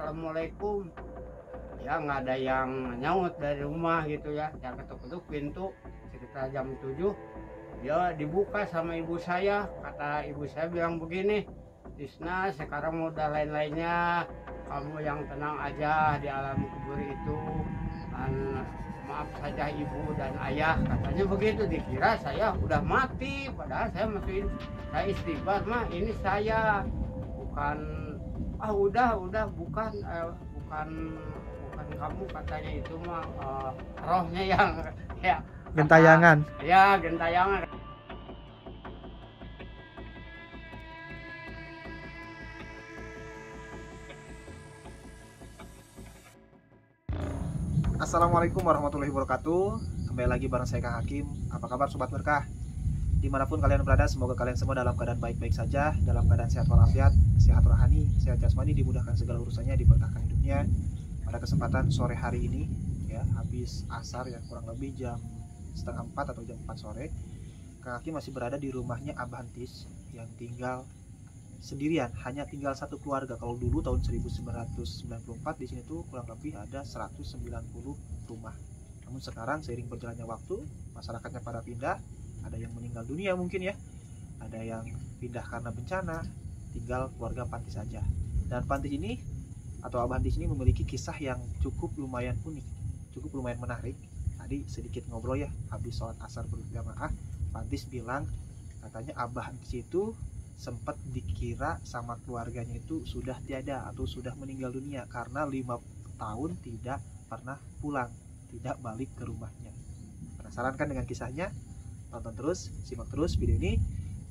assalamualaikum. Ya nggak ada yang nyaut dari rumah gitu ya. Saya ketuk-ketuk pintu sekitar jam 7. Dia dibuka sama ibu saya. Kata ibu saya bilang begini, Tisna sekarang udah lain-lainnya. Kamu yang tenang aja di alam kubur itu. Maaf saja ibu dan ayah, katanya begitu. Dikira saya udah mati, padahal saya istighfar mah ini saya bukan udah bukan kamu, katanya itu mah rohnya yang ya Gentayangan. ya gentayangan. Assalamualaikum warahmatullahi wabarakatuh. Kembali lagi bareng saya Kang Hakim. Apa kabar Sobat Berkah? Dimanapun kalian berada, semoga kalian semua dalam keadaan baik-baik saja, dalam keadaan sehat walafiat, sehat rohani, sehat jasmani, dimudahkan segala urusannya, diberkahkan hidupnya. Pada kesempatan sore hari ini, ya habis asar ya, kurang lebih jam setengah 4 atau jam 4 sore, Kang Hakim masih berada di rumahnya Abah Entis yang tinggal sendirian, hanya tinggal satu keluarga. Kalau dulu tahun 1994 di sini tuh kurang lebih ada 190 rumah. Namun sekarang seiring berjalannya waktu, masyarakatnya pada pindah, ada yang meninggal dunia mungkin ya, ada yang pindah karena bencana, tinggal keluarga Pantis saja. Dan Pantis ini atau Abah Entis ini memiliki kisah yang cukup lumayan unik, cukup lumayan menarik. Tadi sedikit ngobrol ya, habis sholat asar berjamaah, Pantis bilang katanya Abah Entis itu sempat dikira sama keluarganya itu sudah tiada atau sudah meninggal dunia karena 5 tahun tidak pernah pulang, tidak balik ke rumahnya. Penasaran kan dengan kisahnya? Tonton terus, simak terus video ini.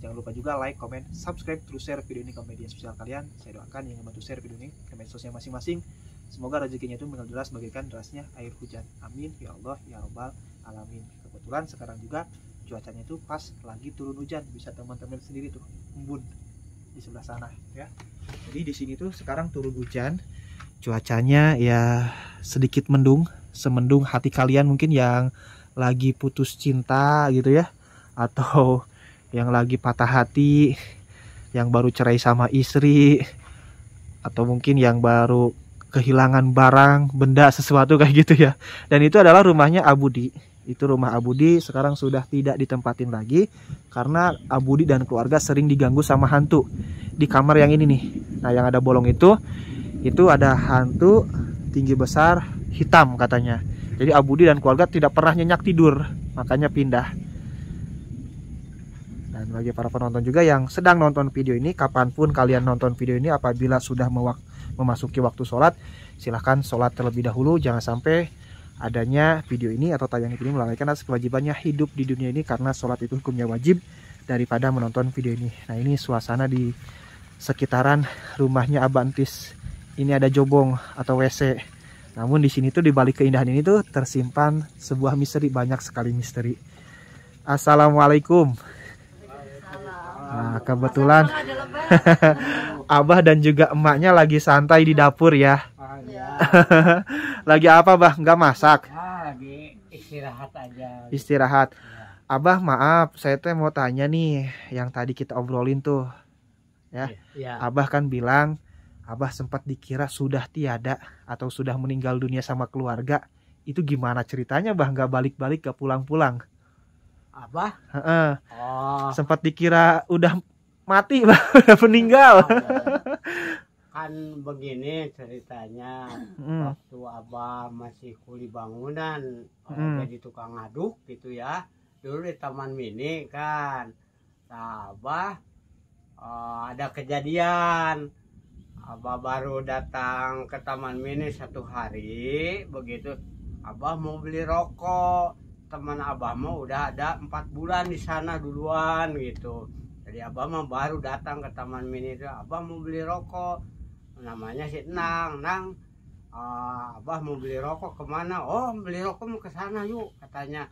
Jangan lupa juga like, comment, subscribe, terus share video ini ke media sosial kalian. Saya doakan yang membantu share video ini ke media sosial masing-masing, semoga rezekinya itu mengalir deras bagaikan derasnya air hujan. Amin ya Allah ya Rabbal alamin. Kebetulan sekarang juga cuacanya itu pas lagi turun hujan, bisa teman-teman sendiri tuh embun di sebelah sana ya. Jadi di sini tuh sekarang turun hujan, cuacanya ya sedikit mendung, semendung hati kalian mungkin yang lagi putus cinta gitu ya, atau yang lagi patah hati, yang baru cerai sama istri, atau mungkin yang baru kehilangan barang, benda, sesuatu kayak gitu ya. Dan itu adalah rumahnya Abudi. Itu rumah Abudi sekarang sudah tidak ditempatin lagi karena Abudi dan keluarga sering diganggu sama hantu. Di kamar yang ini nih, nah yang ada bolong itu ada hantu tinggi besar hitam katanya. Jadi Abudi dan keluarga tidak pernah nyenyak tidur, makanya pindah. Dan bagi para penonton juga yang sedang nonton video ini, kapanpun kalian nonton video ini, apabila sudah memasuki waktu sholat, silahkan sholat terlebih dahulu. Jangan sampai adanya video ini atau tayangan ini melalaikan atas kewajibannya hidup di dunia ini, karena sholat itu hukumnya wajib daripada menonton video ini. Nah ini suasana di sekitaran rumahnya Abah Entis. Ini ada jobong atau WC. Namun di sini tuh, di balik keindahan ini tuh tersimpan sebuah misteri, banyak sekali misteri. Assalamualaikum. Nah kebetulan Abah dan juga emaknya lagi santai di dapur ya. Lagi apa Bah? Nggak masak? Lagi istirahat aja. Istirahat. Abah maaf, saya tuh mau tanya nih, yang tadi kita obrolin tuh ya. Abah kan bilang Abah sempat dikira sudah tiada atau sudah meninggal dunia sama keluarga. Itu gimana ceritanya Bah? Nggak balik-balik, nggak pulang-pulang? Abah? Sempat dikira udah mati Bah, udah meninggal. Kan begini ceritanya, waktu Abah masih kuli bangunan, jadi tukang ngaduk gitu ya, dulu di Taman Mini kan. Nah, Abah ada kejadian, Abah baru datang ke Taman Mini 1 hari, begitu Abah mau beli rokok, teman Abah mau udah ada 4 bulan di sana duluan gitu. Jadi Abah mah baru datang ke Taman Mini itu, Abah mau beli rokok. Namanya si Nang, Abah mau beli rokok kemana? Oh beli rokok mau ke sana yuk katanya.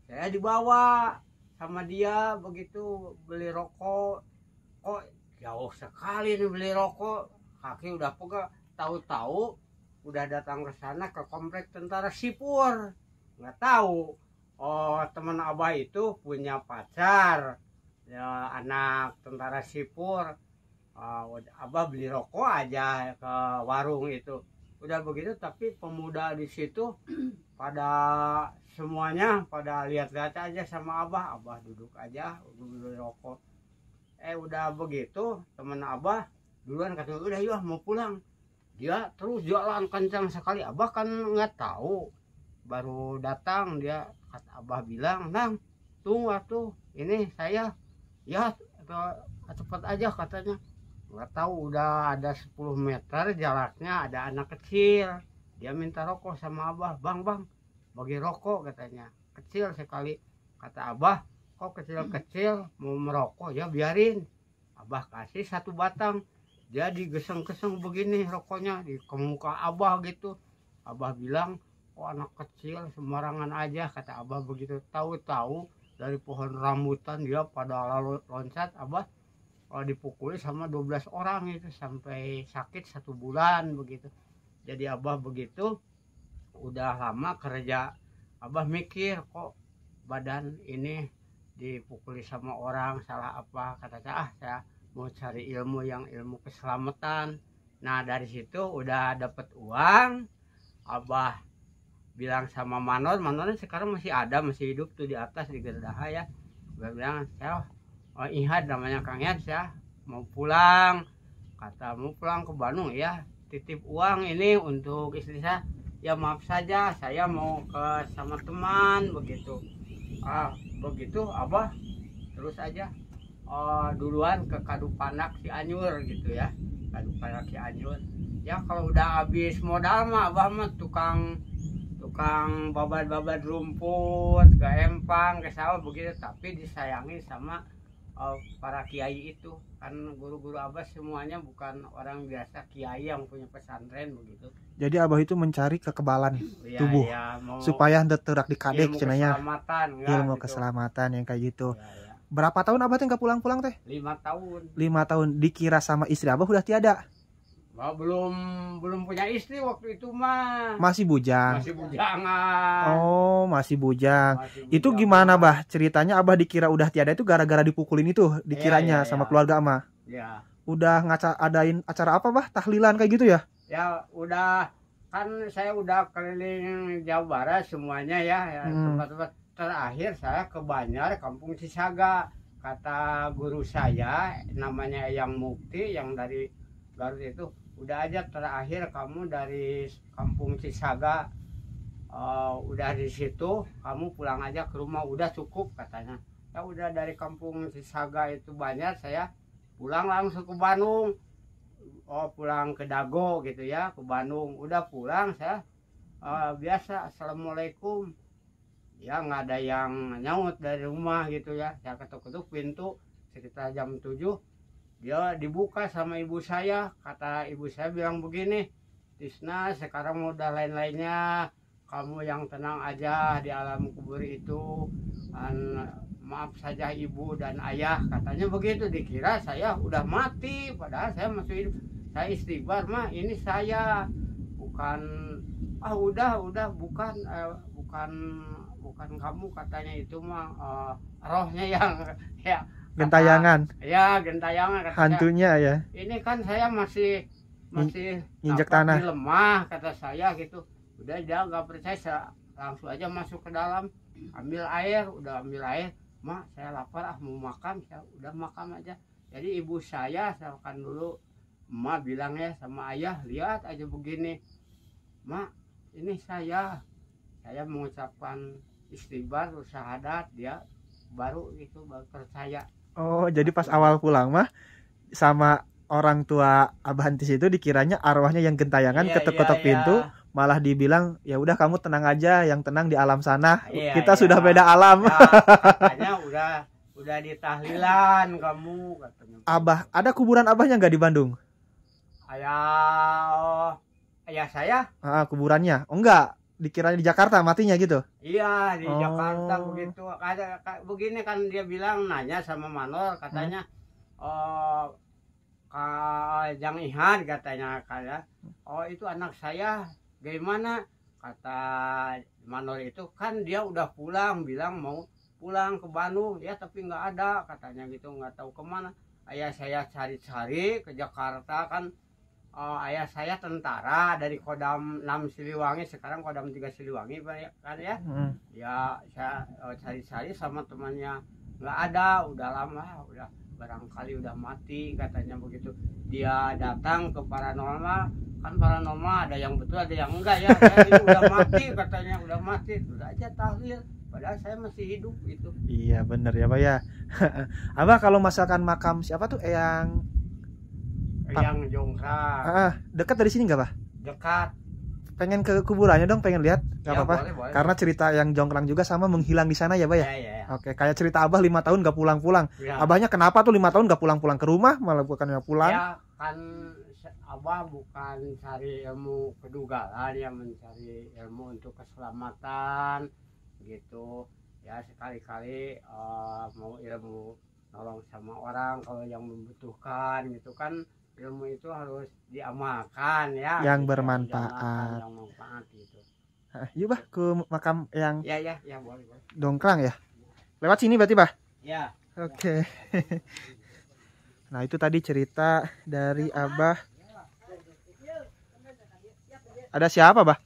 Saya dibawa sama dia begitu beli rokok. Kok jauh sekali nih beli rokok, kaki udah pegel. Tahu-tahu udah datang ke sana ke komplek tentara sipur. Nggak tahu, oh teman Abah itu punya pacar ya, anak tentara sipur. Abah beli rokok aja ke warung itu. udah begitu tapi pemuda di situ pada semuanya pada lihat-lihat aja sama Abah. Abah duduk aja duduk rokok. Udah begitu temen Abah duluan katanya udah yuk mau pulang. Dia terus jalan kencang sekali. Abah kan nggak tahu, baru datang. Dia kata Abah bilang, Nang tunggu tuh ini saya ya cepat aja katanya. Nggak tahu udah ada 10 meter jaraknya ada anak kecil. Dia minta rokok sama Abah. Bang bagi rokok katanya, kecil sekali. Kata Abah, kok kecil-kecil mau merokok, ya biarin. Abah kasih 1 batang. Dia digeseng-geseng begini rokoknya di muka Abah gitu. Abah bilang, kok anak kecil sembarangan aja, kata Abah begitu. Tahu-tahu dari pohon rambutan dia pada lalu loncat. Abah kalau dipukuli sama 12 orang itu sampai sakit 1 bulan begitu. Jadi Abah begitu udah lama kerja. Abah mikir kok badan ini dipukuli sama orang salah apa. Kata saya mau cari ilmu keselamatan. Nah dari situ udah dapet uang. Abah bilang sama Manornya sekarang masih ada, masih hidup tuh di atas di Gerdaha ya. Gue bilang saya Ihad namanya Kang Ihad, saya mau pulang. Kata mau pulang ke Bandung ya, titip uang ini untuk istri saya. Ya maaf saja saya mau ke sama teman begitu. Begitu Abah terus aja duluan ke Kadupanak Cianjur gitu ya. Kadupanak Cianjur. Ya kalau udah habis modal mah Abah mah tukang babat rumput ke empang ke sawah begitu. Tapi disayangi sama para kiai itu. Kan guru-guru Abah semuanya bukan orang biasa, kiai yang punya pesantren begitu. Jadi Abah itu mencari kekebalan tubuh supaya terak dikadek cenanya ilmu gitu. Keselamatan yang kayak gitu. Berapa tahun Abah teh nggak pulang-pulang teh? 5 tahun. 5 tahun. Dikira sama istri Abah udah tiada? Belum punya istri waktu itu mah. Masih bujang. Masih bujangan. Oh, masih bujang. Itu gimana Bah? Ceritanya Abah dikira udah tiada itu gara-gara dipukulin itu dikiranya sama keluarga Ama. Ya. Udah adain acara apa Bah? Tahlilan kayak gitu ya? Ya udah, kan saya udah keliling Jawa Barat semuanya ya, tempat-tempat. Terakhir saya ke Banjar, Kampung Cisaga. Kata guru saya namanya Eyang Mukti yang dari Garut itu, udah aja terakhir kamu dari Kampung Cisaga, udah di situ kamu pulang aja ke rumah, udah cukup katanya. Ya udah dari Kampung Cisaga itu Banjar saya pulang langsung ke Bandung. Pulang ke Dago gitu ya, ke Bandung. Udah pulang saya biasa assalamualaikum. Ya nggak ada yang nyaut dari rumah gitu ya. Saya ketuk-ketuk pintu sekitar jam 7. Dia dibuka sama ibu saya. Kata ibu saya bilang begini, Tisna sekarang udah lain-lainnya. Kamu yang tenang aja di alam kubur itu. Maaf saja ibu dan ayah. Katanya begitu. Dikira saya udah mati. Padahal saya masih hidup. Saya istighfar mah ini saya. Bukan udah bukan kamu katanya, itu mah rohnya yang ya gentayangan. Ya gentayangan katanya. Hantunya ya. Ini kan saya masih injak tanah lemah kata saya gitu. Udah dia nggak percaya, saya langsung aja masuk ke dalam ambil air. Udah ambil air, mak saya lapar mau makan. Saya udah makan aja. Jadi ibu saya makan dulu. Emak bilang ya sama ayah, lihat aja begini, mak ini saya mengucapkan istighfar syahadat, dia baru percaya. Oh jadi pas awal pulang mah sama orang tua Abah Antis itu dikiranya arwahnya yang gentayangan, ketok-ketok pintu. Malah dibilang ya udah kamu tenang aja, yang tenang di alam sana. Kita sudah beda alam. Ya, katanya udah di tahlilan kamu katanya. Abah ada kuburan Abahnya nggak di Bandung? Ayah saya? Kuburannya? Oh enggak, dikiranya di Jakarta matinya gitu? Iya di Jakarta begitu. Begini kan dia bilang nanya sama Manor katanya, Jang Ihad katanya kayak, itu anak saya gimana? Kata Manor itu kan dia udah pulang, bilang mau pulang ke Bandung ya, tapi nggak ada katanya gitu, nggak tahu kemana. Ayah saya cari-cari ke Jakarta kan. ayah saya tentara dari Kodam 6 Siliwangi, sekarang Kodam 3 Siliwangi kan ya. Ya saya cari-cari sama temannya, nggak ada, udah lama, udah barangkali udah mati katanya begitu. Dia datang ke paranormal, kan paranormal ada yang betul ada yang enggak ya. Ini udah mati katanya, udah mati, udah aja tahlil. Padahal saya masih hidup gitu. Iya bener ya Bah ya. Abah kalau masakan makam siapa tuh Yang Jongkang. dekat dari sini nggak Bah? Dekat. Pengen ke kuburannya dong, pengen lihat nggak Ya, apa-apa? boleh. Karena cerita yang Jongkang juga sama menghilang di sana ya Bah ya. Ya. Oke, kayak cerita Abah 5 tahun nggak pulang-pulang. Ya. Abahnya kenapa tuh 5 tahun nggak pulang-pulang ke rumah, malah bukannya pulang? Ya kan Abah bukan cari ilmu kedugalan, ya mencari ilmu untuk keselamatan gitu. Ya sekali-kali mau ilmu nolong sama orang kalau yang membutuhkan gitu kan, ilmu itu harus diamalkan ya. Yang gitu, bermanfaat. yang manfaat gitu. Yuk Bah ke makam yang Ya boleh. Dongkrang ya. Lewat sini berarti Bah? Ya. Oke. Nah itu tadi cerita dari Abah. Ada siapa Bah?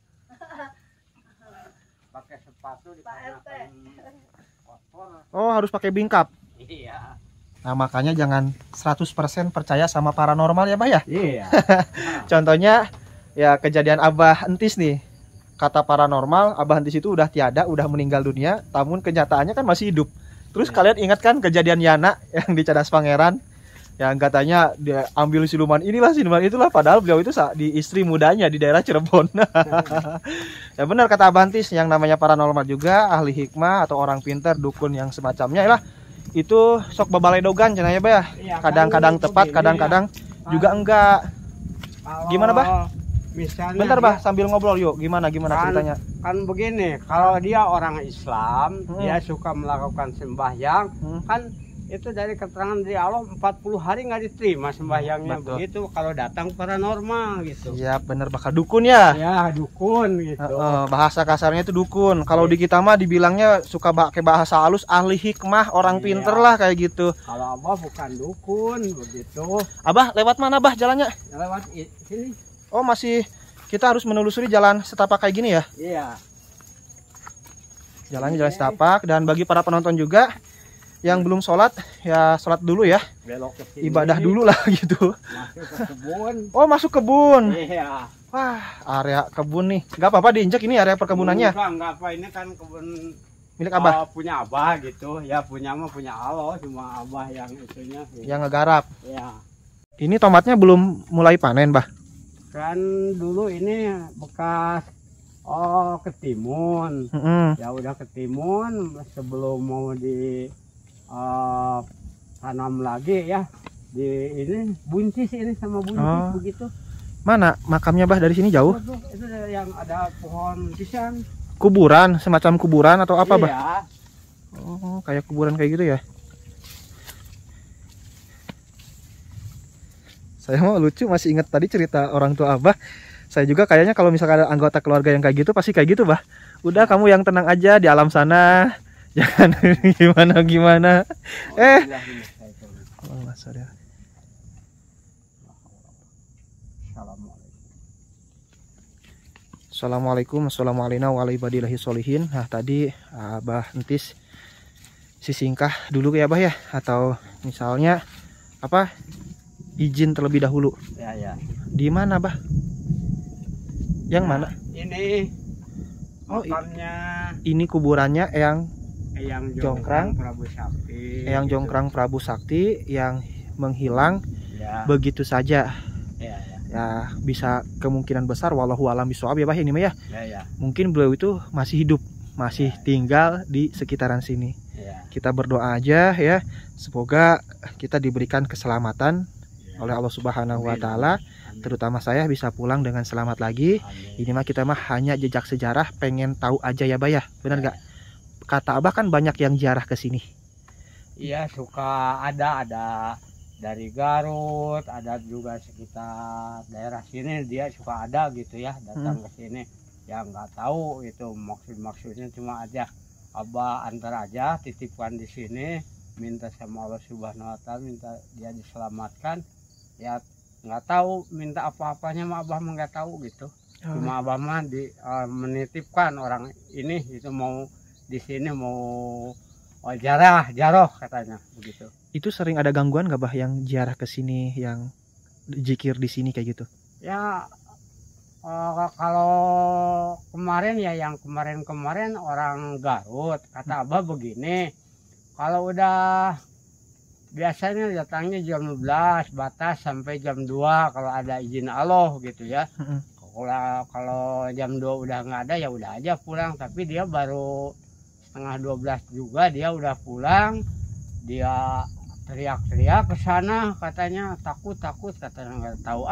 Pakai sepatu dikarenakan kotor. Oh harus pakai bingkap. Iya. Nah makanya jangan 100% percaya sama paranormal ya Bah ya. Iya. Contohnya ya kejadian Abah Entis nih. Kata paranormal Abah Entis itu udah tiada, udah meninggal dunia, namun kenyataannya kan masih hidup. Terus kalian ingat kan kejadian Yana yang di Cadas Pangeran, yang katanya dia ambil siluman siluman itulah, padahal beliau itu di istri mudanya di daerah Cirebon. Ya benar kata Abah Entis, yang namanya paranormal juga ahli hikmah atau orang pintar, dukun yang semacamnya lah. Itu sok babaledogan cenanya Bah ya. Kadang-kadang tepat, kadang-kadang juga enggak. Gimana Bah? Misalnya bentar Bah, sambil ngobrol yuk. Gimana ceritanya? Kan begini, kalau dia orang Islam, dia suka melakukan sembahyang, kan itu dari keterangan dari Allah 40 hari nggak diterima sembahyangnya. Betul. Begitu kalau datang paranormal gitu. Iya bener bakal dukun ya. Ya dukun gitu. Bahasa kasarnya itu dukun. Kalau di kita mah dibilangnya suka pakai bahasa halus, ahli hikmah, orang pinter lah kayak gitu. Kalau Abah bukan dukun begitu. Abah lewat mana Bah jalannya? Lewat sini. Oh masih kita harus menelusuri jalan setapak kayak gini ya? Iya. Jalannya jalan setapak, dan bagi para penonton juga yang belum sholat ya sholat dulu ya. Belok ke sini. Ibadah dulu lah gitu. Masuk ke kebun. Oh masuk kebun. Iya. Wah area kebun nih. Nggak apa-apa diinjak ini area perkebunannya. Enggak apa, ini kan kebun Milik Abah. Punya Abah gitu. Ya punya mah punya Allah, cuma Abah yang itunya. Gitu. Yang ngegarap. Ya. Ini tomatnya belum mulai panen Bah. Kan dulu ini bekas ketimun. Ya udah ketimun, sebelum mau di tanam lagi ya, di ini buncis ini sama buncis begitu. Mana makamnya Bah, dari sini jauh? Itu yang ada pohon pisang. Kuburan, semacam kuburan atau apa Bah? Iya. Oh kayak kuburan kayak gitu ya. Saya mau lucu, masih ingat tadi cerita orang tua Abah. Saya juga kayaknya kalau misalkan ada anggota keluarga yang kayak gitu pasti kayak gitu Bah. Udah kamu yang tenang aja di alam sana, jangan gimana. Assalamualaikum warahmatullahi wabarakatuh. Nah tadi Abah Entis sisingkah dulu ya Bah ya, atau misalnya apa? Izin terlebih dahulu. Ya. Di mana Bah? Yang mana? Ini makamnya. Ini kuburannya Eyang Jongkrang Prabu Sakti. Eyang gitu. Jongkrang Prabu Sakti yang menghilang begitu saja. Ya bisa kemungkinan besar wallahu alam bishawab ya Bah ini mah ya. Mungkin beliau itu masih hidup, masih tinggal di sekitaran sini. Kita berdoa aja ya, semoga kita diberikan keselamatan oleh Allah Subhanahu wa taala, terutama saya bisa pulang dengan selamat lagi. Ini mah kita mah hanya jejak sejarah, pengen tahu aja ya Bah ya. Benar nggak? Kata Abah kan banyak yang ziarah ke sini. Iya, suka ada dari Garut, ada juga sekitar daerah sini, dia suka ada gitu ya, datang ke sini. Ya nggak tahu itu maksudnya, cuma aja Abah antar aja, titipkan di sini, minta sama Allah Subhanahu wa taala, minta dia diselamatkan. Ya nggak tahu minta apa-apanya mah abah mah nggak tahu gitu. Cuma abah mah menitipkan orang ini itu mau di sini mau jaroh katanya begitu. Itu sering ada gangguan nggak bah yang ziarah ke sini, yang zikir di sini kayak gitu? Ya kalau kemarin ya yang kemarin orang Garut kata abah begini, kalau udah biasanya datangnya jam 12 batas sampai jam 2 kalau ada izin Allah gitu ya. Kalau jam 2 udah nggak ada ya udah aja pulang, tapi dia baru setengah 12 juga dia udah pulang. Dia teriak-teriak ke sana katanya takut katanya, nggak tahu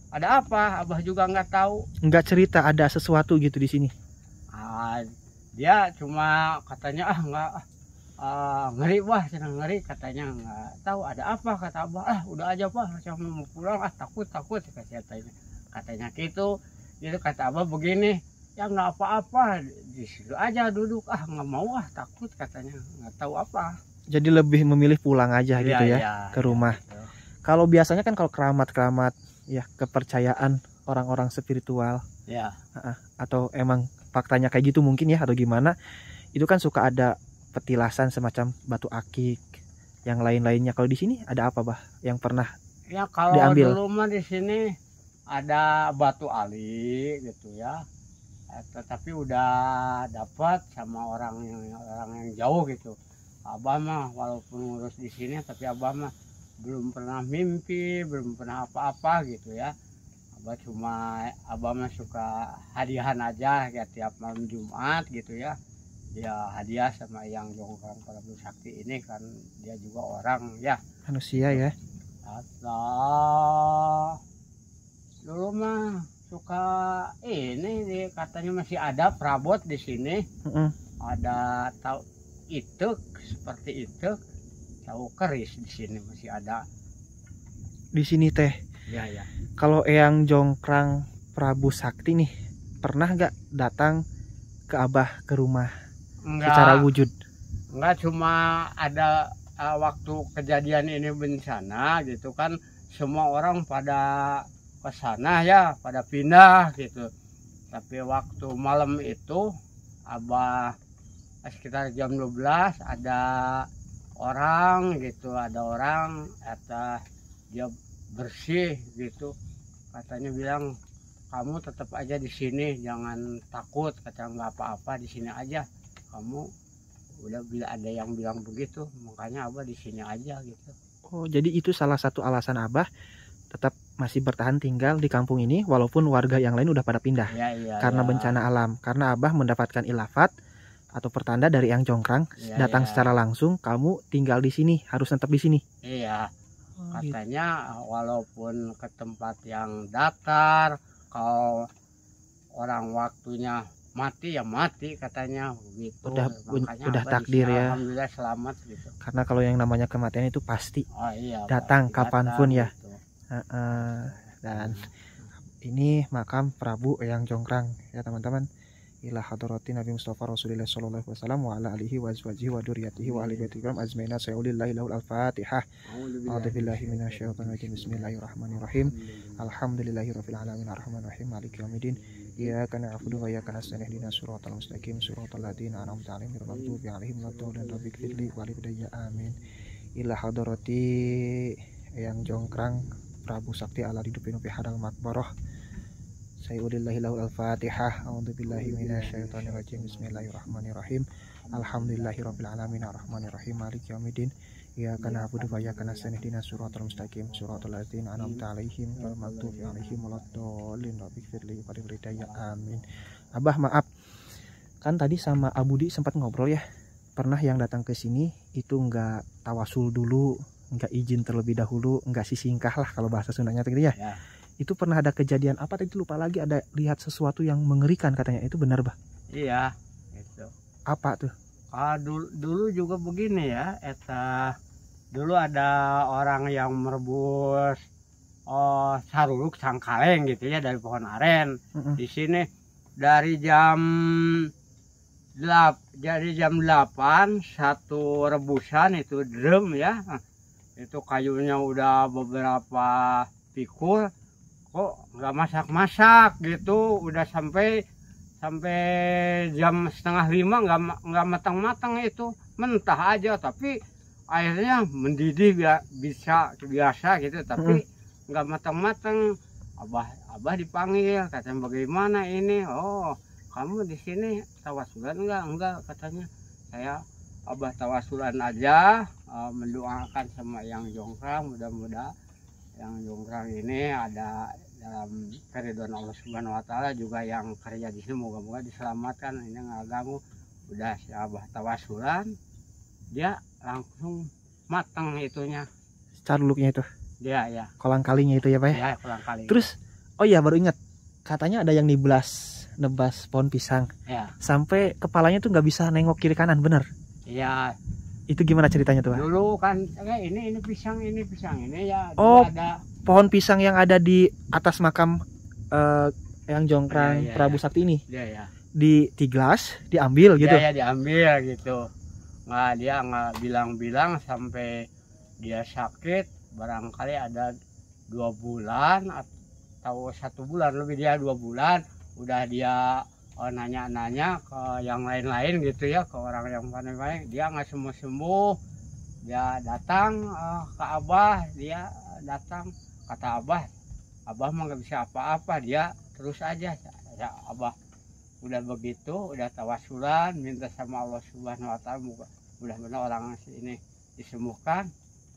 ada apa, abah juga nggak tahu. Nggak cerita ada sesuatu gitu di sini? Dia cuma katanya nggak ngeri ngeri katanya, nggak tahu ada apa kata abah. Udah aja pak, saya mau pulang takut katanya gitu kata abah begini, ya nggak apa-apa di situ aja duduk, nggak mau takut katanya, nggak tahu apa. Jadi lebih memilih pulang aja gitu ya ke rumah. Gitu. Kalau biasanya kan kalau keramat ya kepercayaan orang-orang spiritual ya, atau emang faktanya kayak gitu mungkin ya atau gimana, itu kan suka ada petilasan semacam batu akik yang lain-lainnya. Kalau di sini ada apa bah yang pernah ya, kalau diambil? Dulu mah di sini ada batu ali gitu ya, tetapi udah dapat sama orang yang jauh gitu. Abah mah walaupun ngurus di sini tapi abah mah belum pernah mimpi, belum pernah apa-apa gitu ya. Abah mah suka hadiahan aja ya tiap malam Jumat gitu ya. Dia hadiah sama yang Jongkrang Prabu Sakti ini kan, dia juga orang ya manusia ya. Dulu mah suka ini katanya masih ada perabot di sini. Ada tahu itu seperti itu, tahu keris di sini masih ada. Di sini teh. Ya. Kalau Eyang Jongkrang Prabu Sakti nih pernah nggak datang ke abah ke rumah? Enggak, secara wujud? Enggak, cuma ada waktu kejadian ini bencana gitu kan, semua orang pada ke sana ya, pada pindah gitu. Tapi waktu malam itu abah sekitar jam 12 ada orang dia bersih gitu, katanya bilang kamu tetap aja di sini, jangan takut, katanya nggak apa-apa di sini aja kamu. Udah ada yang bilang begitu, makanya abah di sini aja gitu. Oh, jadi itu salah satu alasan abah tetap masih bertahan tinggal di kampung ini walaupun warga yang lain udah pada pindah karena bencana alam, karena abah mendapatkan ilafat atau pertanda dari Eyang Jongkrang datang secara langsung, kamu tinggal di sini, harus tetap di sini. Iya. Katanya walaupun ke tempat yang datar, kalau orang waktunya mati ya mati katanya begitu. Udah takdir ya. Alhamdulillah selamat gitu. Karena kalau yang namanya kematian itu pasti datang kapanpun ya. Gitu. Dan ini makam Prabu Eyang Jongkrang ya teman-teman. Ila hadratin Nabi Mustafa Rasulullah sallallahu alaihi wasallam wa ala alihi wa azwajihi wa dzurriyyatihi wa ahli baiti kiram ajmaina sayulillahi lahul al-fatihah. A'udzubillahi minasyaitonir rajim. Bismillahirrahmanirrahim. Alhamdulillahirabbil alamin arrahmanir rahim maliki yaumiddin. Iyyaka na'budu wa iyyaka nasta'in ihdinas siratal mustaqim siratal ladzina an'amta 'alaihim ghairil maghdubi 'alaihim waladdallin. Rabbighfirli wa liwalidayya amin. Ila hadrati Eyang Jongkrang Prabu Sakti ala hidupin fi hadal makbarah. Sayulillahi lahul al-fatihah. A'udzubillahi minasyaitonir rajim. Bismillahirrahmanirrahim. Alhamdulillahirabbil alamin arrahmanir rahim maliki yaumiddin. Iyyaka na'budu wa iyyaka nasta'in ihdinas siratal mustaqim siratal ladzina an'amta 'alaihim ghairil maghdubi 'alaihim waladdallin. Rabbighfirli wa liwalidayya amin. Abah maaf, kan tadi sama Abudi sempat ngobrol ya, pernah yang datang ke sini itu enggak tawasul dulu, enggak izin terlebih dahulu, enggak sisingkah lah kalau bahasa Sundanya gitu ya. Itu pernah ada kejadian apa tadi lupa lagi, ada lihat sesuatu yang mengerikan katanya, itu benar bah? Iya itu. Apa tuh? Dulu juga begini ya, dulu ada orang yang merebus saruluk sangkaleng gitu ya dari pohon aren. Di sini dari jam 8 satu rebusan itu drum ya, itu kayunya udah beberapa pikul, kok nggak masak-masak gitu, udah sampai jam 4:30 nggak matang-matang, itu mentah aja, tapi airnya mendidih biasa gitu, tapi nggak matang-matang. Abah dipanggil, katanya bagaimana ini? Oh, kamu di sini tawasulan enggak katanya. Saya Abah tawasulan aja, mendoakan sama yang Jonggrang, mudah-mudahan yang Jonggrang ini ada dalam keridhaan Allah Subhanahu wa taala, juga yang kerja di sini moga-moga diselamatkan, ini nggak ganggu. Udah si Abah tawasulan, dia langsung matang itunya. Carluknya itu. Dia ya. Kolang kalinya itu ya, Pak ya? Ya, kolang kali. Terus oh iya, baru ingat. Katanya ada yang nebas pohon pisang. Ya. Sampai kepalanya tuh nggak bisa nengok kiri kanan, bener? Iya. Itu gimana ceritanya tuh, Pak? Dulu kan ini pisang ini ya. Oh, ada pohon pisang yang ada di atas makam yang Jonggrang ya, Prabu Sakti ini. Iya ya. Di Tiglas diambil gitu. Iya ya, diambil gitu. Dia nggak bilang-bilang sampai dia sakit, barangkali ada 2 bulan atau 1 bulan lebih, dia 2 bulan udah dia nanya-nanya ke yang lain-lain gitu ya, ke orang yang paling dia nggak sembuh-sembuh. Dia datang ke Abah, dia datang, kata Abah mah nggak bisa apa-apa, dia terus aja ya. Abah udah begitu, udah tawasulan, minta sama Allah Subhanahu wa taala mudah-mudahan orang ini disembuhkan,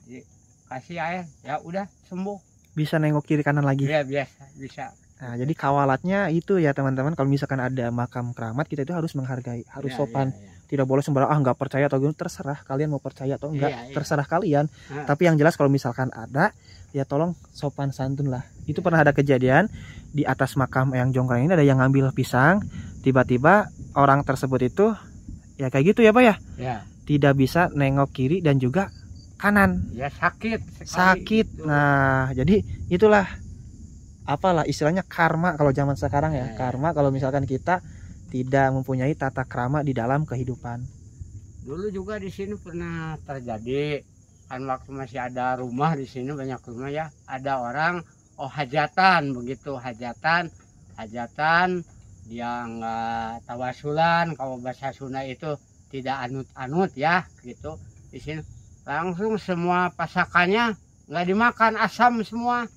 dikasih air, ya udah sembuh. Bisa nengok kiri kanan lagi. Ya bisa. Nah, jadi kawalatnya itu ya teman-teman, kalau misalkan ada makam keramat, kita itu harus menghargai, harus sopan. Tidak boleh sembarang nggak percaya atau gitu, terserah kalian mau percaya atau enggak, terserah kalian. Tapi yang jelas kalau misalkan ada, ya tolong sopan santun lah. Itu pernah ada kejadian di atas makam yang Jonggrang ini, ada yang ngambil pisang, tiba-tiba orang tersebut itu ya kayak gitu ya, Pak ya. Tidak bisa nengok kiri dan juga kanan. Ya sakit. Nah, jadi itulah apalah istilahnya karma kalau zaman sekarang ya. Karma kalau misalkan kita tidak mempunyai tata krama di dalam kehidupan. Dulu juga di sini pernah terjadi, kan waktu masih ada rumah di sini, banyak rumah ya, ada orang hajatan begitu, hajatan dia nggak tawasulan, kalau bahasa Sunda itu tidak anut-anut ya gitu. Di sini langsung semua pasakannya nggak dimakan, asam semua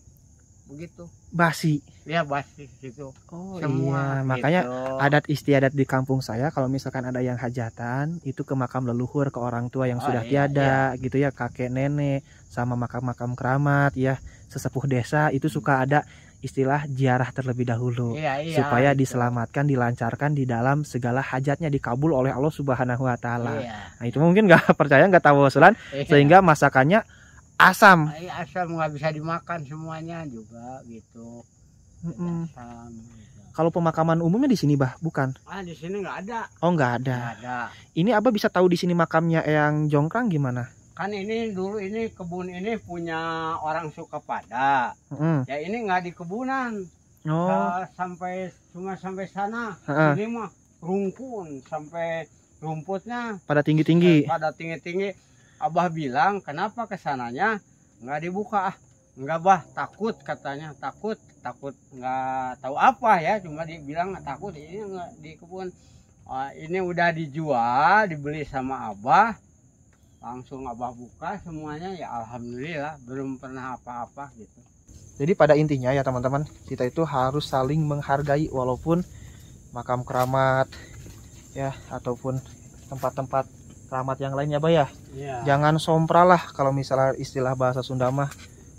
begitu. Basi. Ya basi gitu. Oh semua. Iya, makanya gitu. Adat istiadat di kampung saya kalau misalkan ada yang hajatan itu ke makam leluhur, ke orang tua yang sudah tiada gitu ya, kakek nenek, sama makam-makam keramat ya, sesepuh desa itu suka ada istilah ziarah terlebih dahulu supaya diselamatkan, dilancarkan di dalam segala hajatnya, dikabul oleh Allah Subhanahu wa taala. Nah, itu mungkin nggak percaya, nggak tahu usulan sehingga masakannya asam nggak bisa dimakan semuanya juga gitu. Asam, gitu. Kalau pemakaman umumnya di sini, Bah, bukan? Di sini nggak ada. Oh, nggak ada. Ini Abah bisa tahu di sini makamnya Eyang Jonggrang gimana? Kan ini dulu ini kebun ini punya orang Sukapada. Ya ini nggak di kebunan. Sampai sana. Ini mah rungkun sampai rumputnya pada tinggi-tinggi. Abah bilang, kenapa kesananya nggak dibuka? Enggak, Bah, takut katanya, takut nggak tahu apa ya, cuma dibilang takut. Ini nggak di kebun. Ini udah dijual, dibeli sama Abah, langsung Abah buka semuanya, ya alhamdulillah, belum pernah apa-apa gitu. Jadi pada intinya ya teman-teman, kita itu harus saling menghargai walaupun makam keramat ya ataupun tempat-tempat keramat yang lainnya, Bah ya. Jangan sompral lah kalau misalnya istilah bahasa Sunda mah.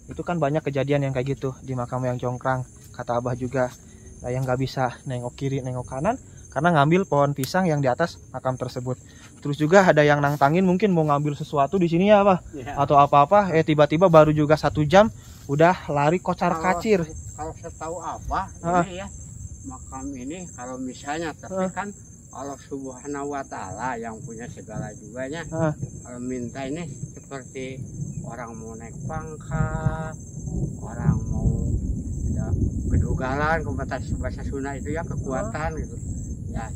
Itu kan banyak kejadian yang kayak gitu di makam yang Jonggrang. Kata Abah juga, yang nggak bisa nengok kiri nengok kanan karena ngambil pohon pisang yang di atas makam tersebut. Terus juga ada yang nantangin mungkin mau ngambil sesuatu di sini ya, Abah, atau apa-apa, tiba-tiba baru juga 1 jam udah lari kocar-kacir. Kalau setahu Abah ini ya, makam ini kalau misalnya tapi kan Allah Subhanahu wa taala yang punya segala juganya. Kalau minta ini seperti orang mau naik pangkat, orang mau ada kedugalan, bahasa Sunda itu ya, kekuatan gitu. Ya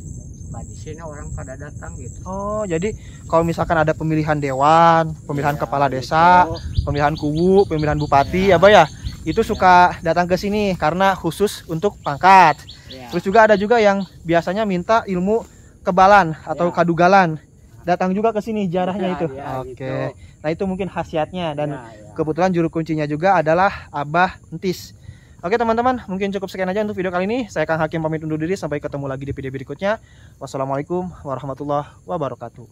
suka di sini orang pada datang gitu. Oh, jadi kalau misalkan ada pemilihan dewan, pemilihan Iya, kepala desa, gitu. pemilihan kubu, pemilihan bupati, Iya. apa ya? Itu suka datang ke sini karena khusus untuk pangkat. Ya. Terus juga ada juga yang biasanya minta ilmu kebalan atau Ya. kadugalan. Datang juga ke sini jarahnya Ya, itu. ya, Oke. gitu. Nah, itu mungkin khasiatnya dan Ya, ya. kebetulan juru kuncinya juga adalah Abah Entis. Oke teman-teman, mungkin cukup sekian aja untuk video kali ini. Saya Kang Hakim pamit undur diri, sampai ketemu lagi di video berikutnya. Wassalamualaikum warahmatullahi wabarakatuh.